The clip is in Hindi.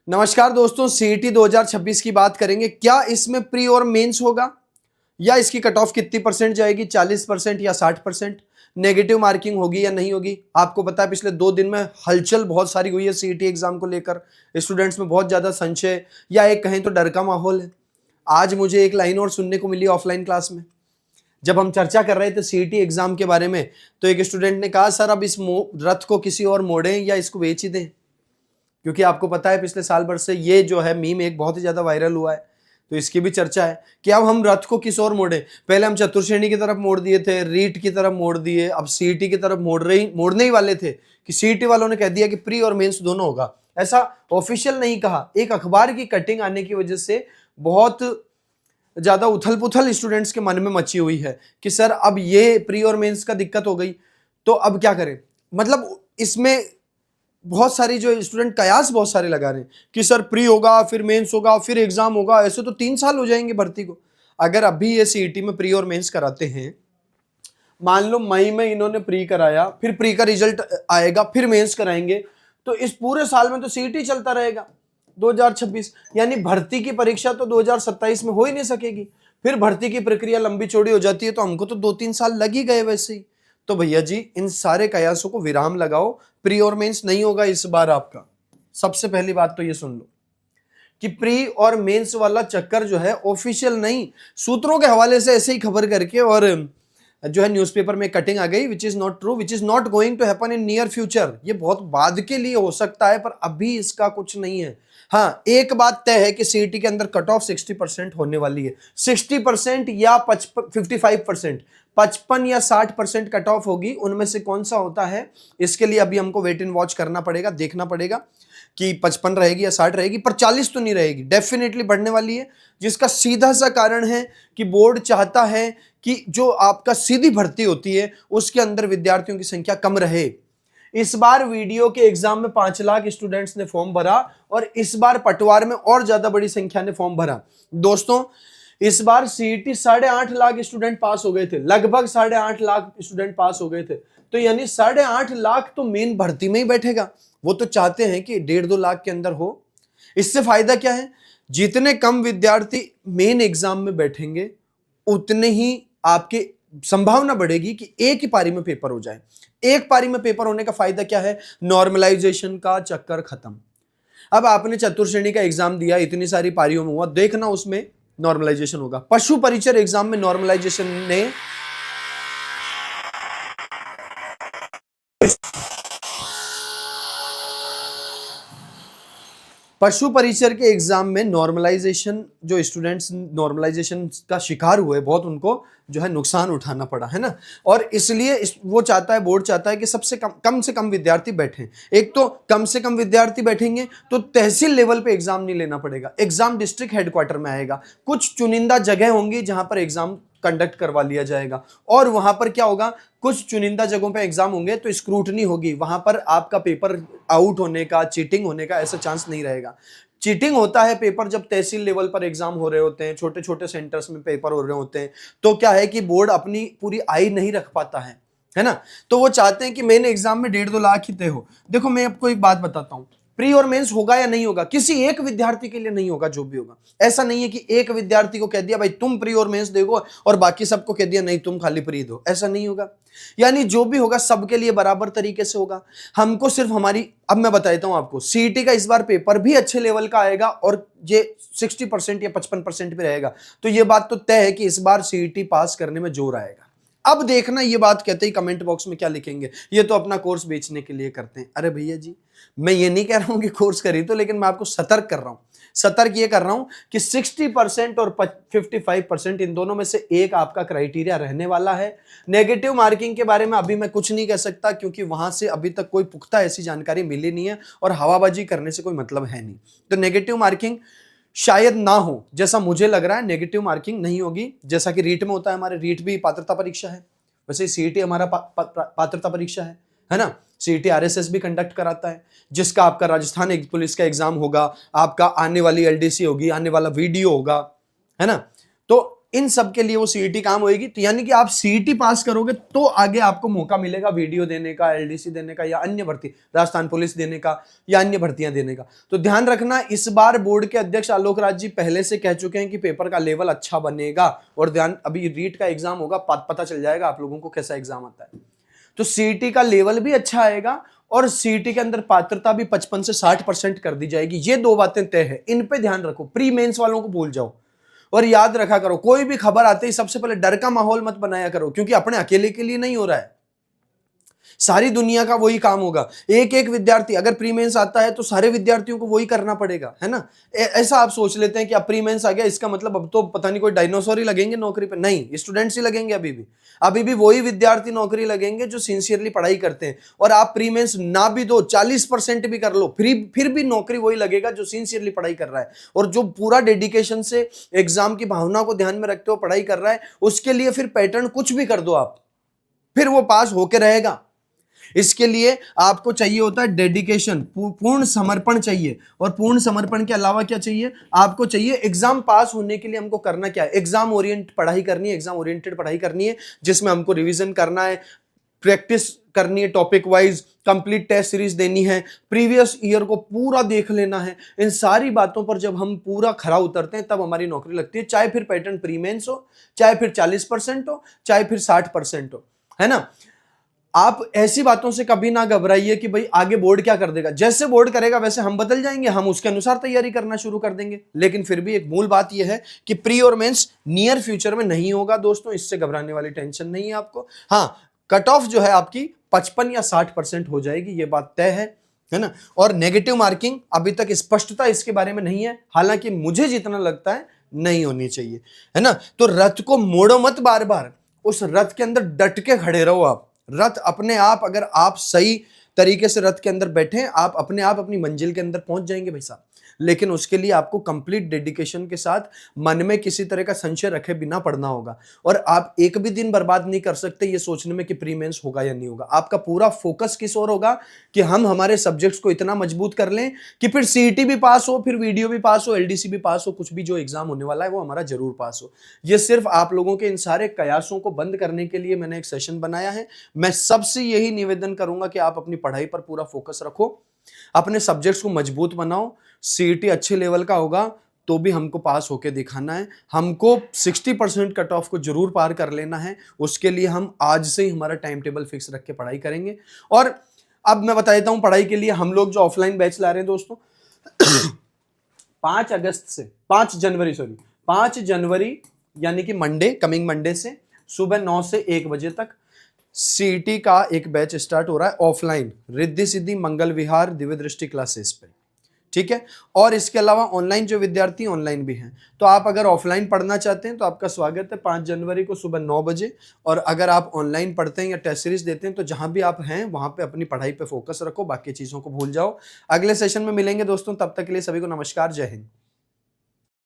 नमस्कार दोस्तों, सीईटी 2026 की बात करेंगे। क्या इसमें प्री और मेंस होगा या इसकी कट ऑफ कितनी परसेंट जाएगी, 40% या 60%? नेगेटिव मार्किंग होगी या नहीं होगी? आपको पता है पिछले 2 दिन में हलचल बहुत सारी हुई है सीईटी एग्जाम को लेकर। स्टूडेंट्स में बहुत ज्यादा संशय या एक कहें तो डर का माहौल है। आज मुझे एक लाइन और सुनने को मिली ऑफलाइन क्लास में, जब हम चर्चा कर रहे थे सीईटी एग्जाम के बारे में, तो एक स्टूडेंट ने कहा, सर अब इस रथ को किसी और मोड़ें या इसको बेच ही दें, क्योंकि आपको पता है पिछले साल भर से ये जो है मीम एक बहुत ही ज्यादा वायरल हुआ है। तो इसकी भी चर्चा है कि अब हम रथ को किस और मोड़े। पहले हम चतुर्श्रेणी की तरफ मोड़ दिए थे, रीट की तरफ मोड़ दिए, अब सीईटी की तरफ मोड़ने ही वाले थे कि सीईटी वालों ने कह दिया कि प्री और मेंस दोनों होगा। ऐसा ऑफिशियल नहीं कहा, एक अखबार की कटिंग आने की वजह से बहुत ज्यादा उथल पुथल स्टूडेंट्स के मन में मची हुई है कि सर अब ये प्री और मेंस का दिक्कत हो गई तो अब क्या करें। मतलब इसमें बहुत सारी जो स्टूडेंट कयास बहुत सारे लगा रहे हैं कि सर प्री होगा, फिर मेंस होगा, फिर एग्जाम होगा, ऐसे तो 3 साल हो जाएंगे भर्ती को। अगर अभी ये सीईटी में प्री और मेंस कराते हैं, मान लो मई में इन्होंने प्री कराया, फिर प्री का रिजल्ट आएगा, फिर मेंस कराएंगे, तो इस पूरे साल में तो सीईटी चलता रहेगा 2026। यानी भर्ती की परीक्षा तो 2027 में हो ही नहीं सकेगी। फिर भर्ती की प्रक्रिया लंबी चौड़ी हो जाती है, तो हमको तो 2-3 साल लग ही गए वैसे ही। तो भैया जी, इन सारे कयासों को विराम लगाओ। प्री और मेंस नहीं होगा इस बार आपका। सबसे पहली बात तो ये सुन लो कि प्री और मेंस वाला चक्कर जो है ऑफिशियल नहीं, सूत्रों के हवाले से ऐसे ही खबर करके और जो है न्यूज़पेपर में कटिंग आ गई, which is not true, which is not going to happen in near future. ये बहुत बाद के लिए हो सकता है, पर अभी इसका कुछ नहीं है। हाँ, एक बात तय है कि सीईटी के अंदर कट ऑफ 60% होने वाली है। 60% या 55%, 55 या 60% कट ऑफ होगी। उनमें से कौन सा होता है, इसके लिए अभी हमको वेट एंड वॉच करना पड़ेगा, देखना पड़ेगा कि 55 रहेगी या 60 रहेगी, पर 40 तो नहीं रहेगी, डेफिनेटली बढ़ने वाली है। जिसका सीधा सा कारण है कि बोर्ड चाहता है कि जो आपका सीधी भर्ती होती है उसके अंदर विद्यार्थियों की संख्या कम रहे। इस बार वीडियो के एग्जाम में 5 लाख स्टूडेंट्स ने फॉर्म भरा और इस बार पटवार में और ज्यादा बड़ी संख्या ने फॉर्म भरा। दोस्तों, इस बार सीईटी 8.5 लाख स्टूडेंट पास हो गए थे, लगभग 8.5 लाख स्टूडेंट पास हो गए थे। तो यानी 8.5 लाख तो मेन भर्ती में ही बैठेगा। वो तो चाहते हैं कि 1.5-2 लाख के अंदर हो। इससे फायदा क्या है, जितने कम विद्यार्थी मेन एग्जाम में बैठेंगे उतने ही आपके संभावना बढ़ेगी कि एक ही पारी में पेपर हो जाए। एक पारी में पेपर होने का फायदा क्या है, नॉर्मलाइजेशन का चक्कर खत्म। अब आपने चतुर्श्रेणी का एग्जाम दिया, इतनी सारी पारियों में हुआ, देखना उसमें नॉर्मलाइजेशन होगा। पशु परिचर एग्जाम में नॉर्मलाइजेशन ने पशु परिचर के एग्जाम में नॉर्मलाइजेशन, जो स्टूडेंट्स नॉर्मलाइजेशन का शिकार हुए, बहुत उनको जो है नुकसान उठाना पड़ा है ना। और इसलिए वो चाहता है, बोर्ड चाहता है कि सबसे कम से कम विद्यार्थी बैठें। एक तो कम से कम विद्यार्थी बैठेंगे तो तहसील लेवल पे एग्जाम नहीं लेना पड़ेगा, एग्जाम डिस्ट्रिक्ट हेडक्वार्टर में आएगा। कुछ चुनिंदा जगह होंगी जहां पर एग्जाम कंडक्ट करवा लिया जाएगा, और वहां पर क्या होगा, कुछ चुनिंदा जगहों पे एग्जाम होंगे तो स्क्रूटनी होगी, वहां पर आपका पेपर आउट होने का, चीटिंग होने का ऐसा चांस नहीं रहेगा। चीटिंग होता है पेपर जब तहसील लेवल पर एग्जाम हो रहे होते हैं, छोटे छोटे सेंटर्स में पेपर हो रहे होते हैं, तो क्या है कि बोर्ड अपनी पूरी आई नहीं रख पाता है ना। तो वो चाहते हैं कि मेन एग्जाम में 1.5-2 लाख ही तय हो। देखो, मैं आपको एक बात बताता हूं, प्री और मेंस होगा या नहीं होगा, किसी एक विद्यार्थी के लिए नहीं होगा। जो भी होगा, ऐसा नहीं है कि एक विद्यार्थी को कह दिया भाई तुम प्री और मेंस देखो और बाकी सबको कह दिया नहीं तुम खाली प्री दो, ऐसा नहीं होगा। यानी जो भी होगा सबके लिए बराबर तरीके से होगा। हमको सिर्फ हमारी, अब मैं बता देता हूं आपको, सीईटी का इस बार पेपर भी अच्छे लेवल का आएगा और ये 60% या 55% भी रहेगा। तो ये बात तो तय है कि इस बार सीईटी पास करने में जोर आएगा। अब देखना, ये बात कहते ही कमेंट बॉक्स में क्या लिखेंगे, ये तो अपना कोर्स बेचने के लिए करते हैं। अरे भैया जी, मैं ये नहीं कह रहा हूं कि कोर्स खरीदो, लेकिन मैं आपको सतर्क कर रहा हूं। सतर्क ये कर रहा हूं कि 60% और 55% इन दोनों में से एक आपका क्राइटेरिया रहने वाला है। नेगेटिव मार्किंग के बारे में अभी मैं कुछ नहीं कह सकता, क्योंकि वहां से अभी तक कोई पुख्ता ऐसी जानकारी मिली नहीं है और हवाबाजी करने से कोई मतलब है नहीं। तो नेगेटिव मार्किंग शायद ना हो, जैसा मुझे लग रहा है नेगेटिव मार्किंग नहीं होगी, जैसा कि रीट में होता है। हमारे रीट भी पात्रता परीक्षा है, वैसे सीईटी हमारा पात्रता परीक्षा है ना। सीईटी आरएसएस भी कंडक्ट कराता है, जिसका आपका राजस्थान पुलिस का एग्जाम होगा, आपका आने वाली एलडीसी होगी, आने वाला वीडियो होगा, है ना। तो इन सब के लिए वो सीईटी काम होएगी। तो यानी कि आप सीईटी पास करोगे तो आगे आपको मौका मिलेगा वीडियो देने का, एलडीसी देने का, या अन्य भर्ती, राजस्थान पुलिस देने का, या अन्य भर्तियां देने का। तो ध्यान रखना, इस बार बोर्ड के अध्यक्ष आलोक राज जी पहले से कह चुके हैं कि पेपर का लेवल अच्छा बनेगा। और ध्यान, अभी रीट का एग्जाम होगा, पता चल जाएगा आप लोगों को कैसा एग्जाम आता है। तो सीईटी का लेवल भी अच्छा आएगा और सीईटी के अंदर पात्रता भी 55 से 60% कर दी जाएगी। ये दो बातें तय है, इन पे ध्यान रखो। प्री मेंस वालों को भूल जाओ और याद रखा करो, कोई भी खबर आते ही सबसे पहले डर का माहौल मत बनाया करो, क्योंकि अपने अकेले के लिए नहीं हो रहा है, सारी दुनिया का वही काम होगा। एक एक विद्यार्थी अगर प्री मेंस आता है तो सारे विद्यार्थियों को वही करना पड़ेगा, है ना। ऐसा आप सोच लेते हैं कि अब प्री मेंस आ गया, इसका मतलब अब तो पता नहीं कोई डायनासोर ही लगेंगे नौकरी पे। नहीं, स्टूडेंट्स ही लगेंगे। अभी भी वही विद्यार्थी नौकरी लगेंगे जो सिंसियरली पढ़ाई करते हैं। और आप प्री मेंस ना भी दो, 40% भी कर लो, फिर भी नौकरी वही लगेगा जो सिंसियरली पढ़ाई कर रहा है और जो पूरा डेडिकेशन से एग्जाम की भावना को ध्यान में रखते हुए पढ़ाई कर रहा है। उसके लिए फिर पैटर्न कुछ भी कर दो आप, फिर वो पास होके रहेगा। इसके लिए आपको चाहिए होता है डेडिकेशन, पूर्ण समर्पण चाहिए। और पूर्ण समर्पण के अलावा क्या चाहिए आपको? चाहिए एग्जाम पास होने के लिए हमको करना क्या है? एग्जाम ओरिएंट पढ़ाई करनी है, एग्जाम ओरिएंटेड पढ़ाई करनी है, जिसमें हमको रिवीजन करना है, प्रैक्टिस करनी है, topic wise complete test series देनी है, प्रीवियस ईयर को पूरा देख लेना है। इन सारी बातों पर जब हम पूरा खरा उतरते हैं तब हमारी नौकरी लगती है, चाहे फिर पैटर्न प्री मेंस हो, चाहे फिर 40% हो, चाहे फिर 60% हो, है ना। आप ऐसी बातों से कभी ना घबराइए कि भाई आगे बोर्ड क्या कर देगा। जैसे बोर्ड करेगा वैसे हम बदल जाएंगे, हम उसके अनुसार तैयारी करना शुरू कर देंगे। लेकिन फिर भी एक मूल बात यह है कि प्री और मेंस नियर फ्यूचर में नहीं होगा दोस्तों, इससे घबराने वाली टेंशन नहीं है आपको। हाँ, कट ऑफ जो है आपकी 55 या 60% हो जाएगी, ये बात तय है ना। और नेगेटिव मार्किंग अभी तक स्पष्टता इसके बारे में नहीं है, हालांकि मुझे जितना लगता है नहीं होनी चाहिए, है ना। तो रथ को मोड़ो मत बार बार, उस रथ के अंदर डट के खड़े रहो आप। रथ अपने आप, अगर आप सही तरीके से रथ के अंदर बैठे, आप अपने आप अपनी मंजिल के अंदर पहुंच जाएंगे भाई साहब। लेकिन उसके लिए आपको कंप्लीट डेडिकेशन के साथ मन में किसी तरह का संशय रखे बिना पढ़ना होगा। और आप एक भी दिन बर्बाद नहीं कर सकते ये सोचने में कि प्री मेंस होगा या नहीं होगा। आपका पूरा फोकस किस ओर होगा कि हम हमारे सब्जेक्ट्स को इतना मजबूत कर लें कि फिर सीईटी भी पास हो, फिर वीडियो भी पास हो, एलडीसी भी पास हो, कुछ भी जो एग्जाम होने वाला है वो हमारा जरूर पास हो। ये सिर्फ आप लोगों के इन सारे कयासों को बंद करने के लिए मैंने एक सेशन बनाया है। मैं सबसे यही निवेदन करूंगा कि आप अपनी पढ़ाई पर पूरा फोकस रखो, अपने सब्जेक्ट्स को मजबूत बनाओ। सीईटी अच्छे लेवल का होगा तो भी हमको पास होके दिखाना है, हमको 60% कट ऑफ को जरूर पार कर लेना है। उसके लिए हम आज से ही हमारा टाइम टेबल फिक्स रख के पढ़ाई करेंगे। और अब मैं बता देता हूं पढ़ाई के लिए हम लोग जो ऑफलाइन बैच ला रहे हैं दोस्तों 5 जनवरी यानी कि मंडे, कमिंग मंडे से सुबह 9 से 1 बजे तक सीईटी का एक बैच स्टार्ट हो रहा है ऑफलाइन, रिद्धि सिद्धि मंगल विहार दिव्य दृष्टि क्लासेस पे, ठीक है। और इसके अलावा ऑनलाइन जो विद्यार्थी ऑनलाइन भी हैं, तो आप अगर ऑफलाइन पढ़ना चाहते हैं तो आपका स्वागत है 5 जनवरी को सुबह 9 बजे। और अगर आप ऑनलाइन पढ़ते हैं या टेस्ट सीरीज देते हैं तो जहां भी आप हैं वहां पे अपनी पढ़ाई पे फोकस रखो, बाकी चीजों को भूल जाओ। अगले सेशन में मिलेंगे दोस्तों, तब तक के लिए सभी को नमस्कार, जय हिंद।